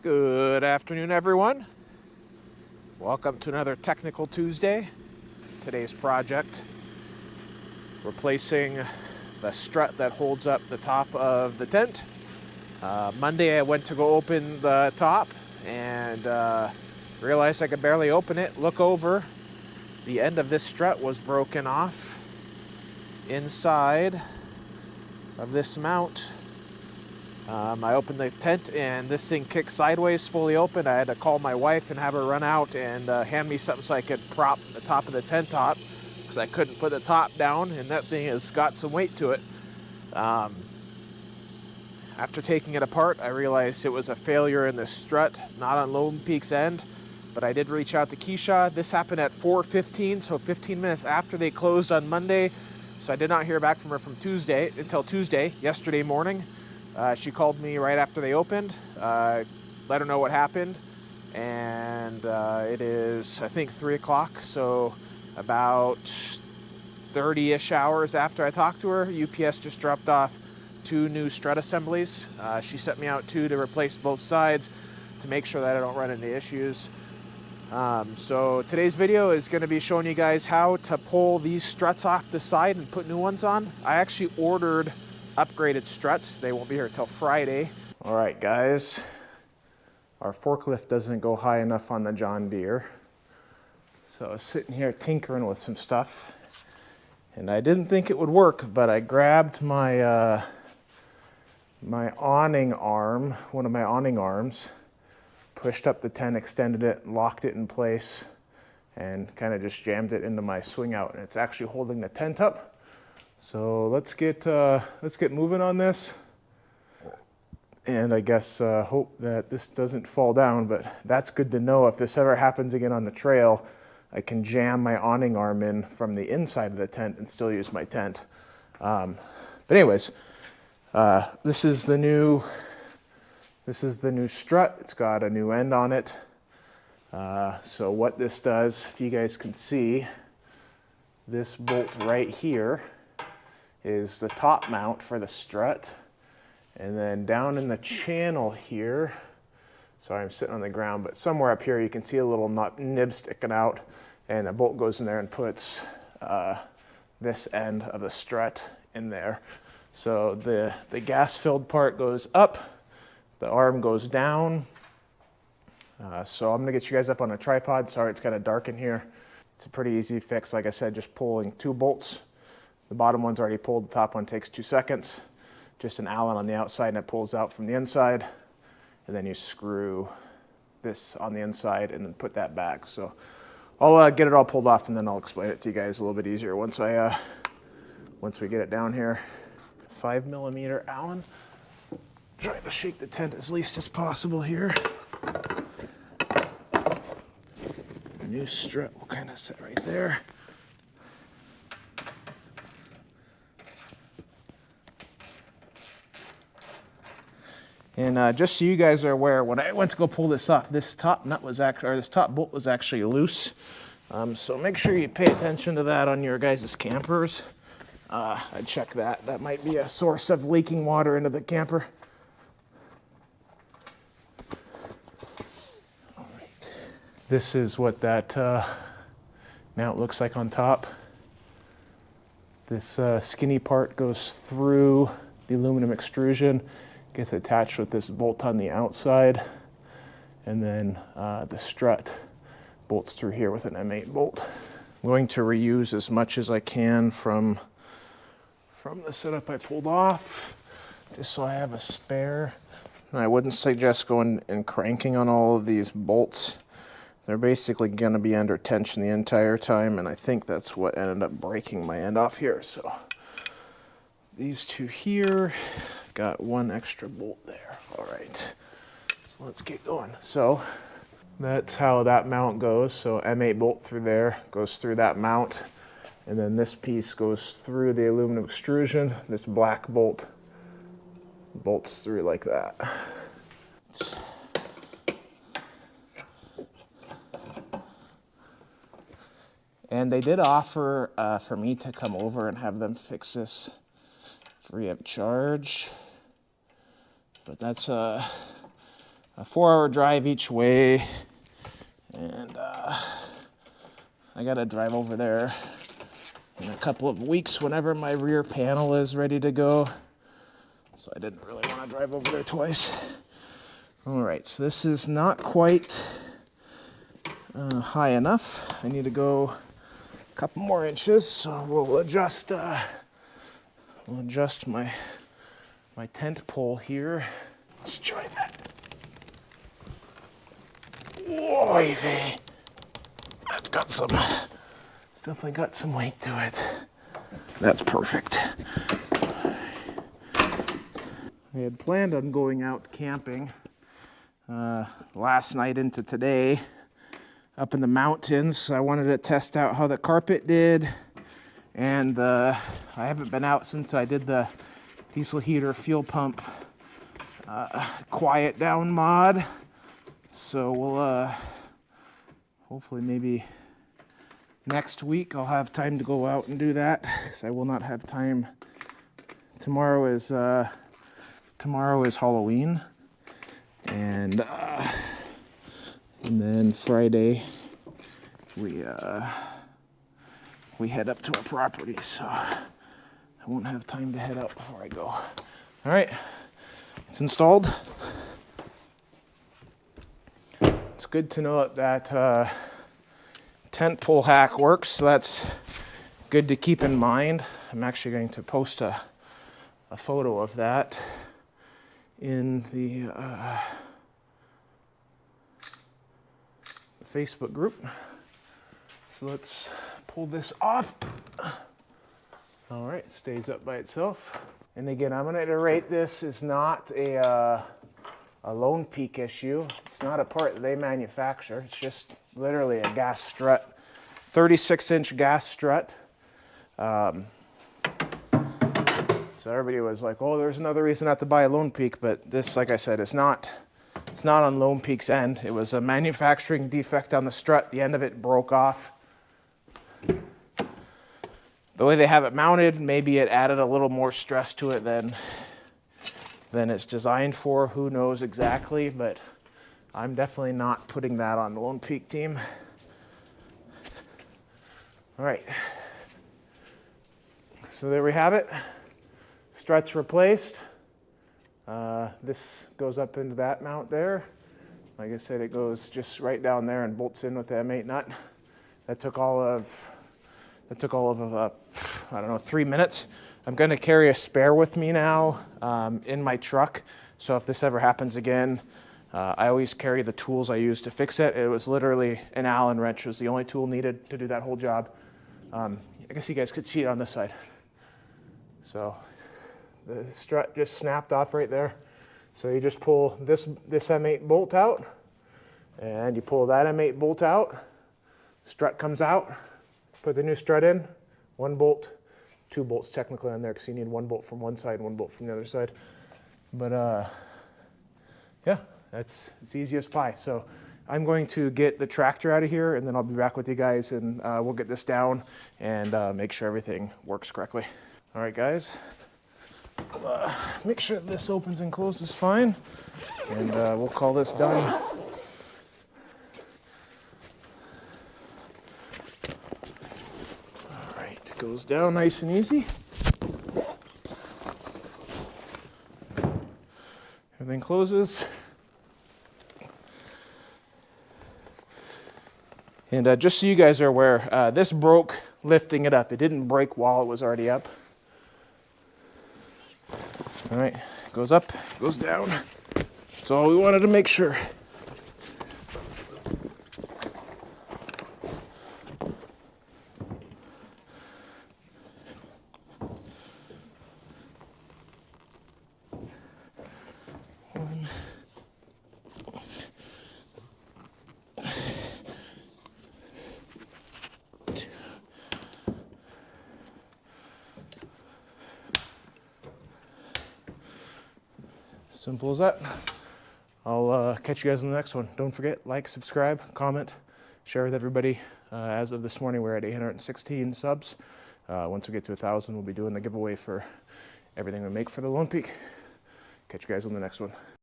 Good afternoon, everyone. Welcome to another Technical Tuesday. Today's project, replacing the strut that holds up the top of the tent. Monday I went to go open the top and realized I could barely open it. Look over, the end of this strut was broken off inside of this mount. I opened the tent and this thing kicked sideways, fully open. I had to call my wife and have her run out and hand me something so I could prop the top of the tent top, because I couldn't put the top down and that thing has got some weight to it. After taking it apart, I realized it was a failure in the strut, not on Lone Peak's end, but I did reach out to Keisha. This happened at 4:15, so 15 minutes after they closed on Monday. So I did not hear back from her until Tuesday, yesterday morning. She called me right after they opened, let her know what happened, and it is, I think, 3 o'clock, so about 30-ish hours after I talked to her, UPS just dropped off 2 new strut assemblies. She sent me out 2 to replace both sides to make sure that I don't run into issues. So today's video is going to be showing you guys how to pull these struts off the side and put new ones on. I actually ordered upgraded struts. They won't be here till Friday. All right, guys, our forklift doesn't go high enough on the John Deere. So I was sitting here tinkering with some stuff and I didn't think it would work, but I grabbed my my awning arm, one of my awning arms, pushed up the tent, extended it, locked it in place, and kind of just jammed it into my swing out, and it's actually holding the tent up. So let's get moving on this, and I guess hope that this doesn't fall down, but that's good to know. If this ever happens again on the trail, I can jam my awning arm in from the inside of the tent and still use my tent. But anyways, this is the new strut. It's got a new end on it. So what this does, if you guys can see, this bolt right here is the top mount for the strut. And then down in the channel here, sorry, I'm sitting on the ground, but somewhere up here you can see a little nib sticking out, and a bolt goes in there and puts this end of the strut in there. So the gas-filled part goes up, the arm goes down. So I'm gonna get you guys up on a tripod. Sorry, it's kind of dark in here. It's a pretty easy fix. Like I said, just pulling 2 bolts. The bottom one's already pulled, the top one takes 2 seconds. Just an Allen on the outside and it pulls out from the inside. And then you screw this on the inside and then put that back. So I'll get it all pulled off and then I'll explain it to you guys a little bit easier once we get it down here. 5mm Allen. Trying to shake the tent as least as possible here. The new strut will kind of sit right there. And just so you guys are aware, when I went to go pull this off, this top nut was actually, or this top bolt was actually loose. So make sure you pay attention to that on your guys' campers. I'd check that. That might be a source of leaking water into the camper. All right. This is what that mount looks like on top. This skinny part goes through the aluminum extrusion, gets attached with this bolt on the outside, and then the strut bolts through here with an M8 bolt. I'm going to reuse as much as I can from the setup I pulled off, just so I have a spare. And I wouldn't suggest going and cranking on all of these bolts. They're basically going to be under tension the entire time, and I think that's what ended up breaking my end off here. So these 2 here, I've got 1 extra bolt there. All right, so let's get going. So that's how that mount goes. So M8 bolt through there, goes through that mount, and then this piece goes through the aluminum extrusion. This black bolt bolts through like that. And they did offer for me to come over and have them fix this free of charge. But that's a 4-hour drive each way, and I gotta drive over there in a couple of weeks whenever my rear panel is ready to go. So I didn't really want to drive over there twice. All right, so this is not quite high enough. I need to go a couple more inches, so we'll adjust my tent pole here. Let's try that. Oy vey. It's definitely got some weight to it. That's perfect. I had planned on going out camping last night into today up in the mountains. I wanted to test out how the carpet did, and I haven't been out since I did the diesel heater fuel pump quiet down mod. So we'll hopefully maybe next week I'll have time to go out and do that, because I will not have time. Tomorrow is Halloween, and then Friday we head up to our property, so I won't have time to head out before I go. All right, it's installed. It's good to know that tent pole hack works, so that's good to keep in mind. I'm actually going to post a photo of that in the Facebook group. So let's pull this off. All right, it stays up by itself. And again, I'm going to iterate this is not a Lone Peak issue. It's not a part that they manufacture. It's just literally a gas strut, 36-inch gas strut. So everybody was like, "Oh, there's another reason not to buy a Lone Peak," but this, like I said, it's not on Lone Peak's end. It was a manufacturing defect on the strut. The end of it broke off. The way they have it mounted, maybe it added a little more stress to it than it's designed for. Who knows exactly, but I'm definitely not putting that on the Lone Peak team. All right. So there we have it. Struts replaced. This goes up into that mount there. Like I said, it goes just right down there and bolts in with the M8 nut. That took all of I don't know, 3 minutes. I'm going to carry a spare with me now in my truck. So if this ever happens again, I always carry the tools I use to fix it. It was literally an Allen wrench. It was the only tool needed to do that whole job. I guess you guys could see it on this side. So the strut just snapped off right there. So you just pull this M8 bolt out, and you pull that M8 bolt out. Strut comes out. Put the new strut in. 1 bolt, 2 bolts technically on there, because you need 1 bolt from one side and 1 bolt from the other side. But yeah, it's easy as pie. So I'm going to get the tractor out of here, and then I'll be back with you guys, and we'll get this down and make sure everything works correctly. All right, guys. Make sure this opens and closes fine, and we'll call this done. All right, it goes down nice and easy. Everything closes. And just so you guys are aware, this broke lifting it up. It didn't break while it was already up. All right, goes up, goes down. That's all we wanted to make sure. Simple as that. I'll catch you guys in the next one. Don't forget, like, subscribe, comment, share with everybody. As of this morning, we're at 816 subs. Once we get to 1,000, we'll be doing the giveaway for everything we make for the Lone Peak. Catch you guys on the next one.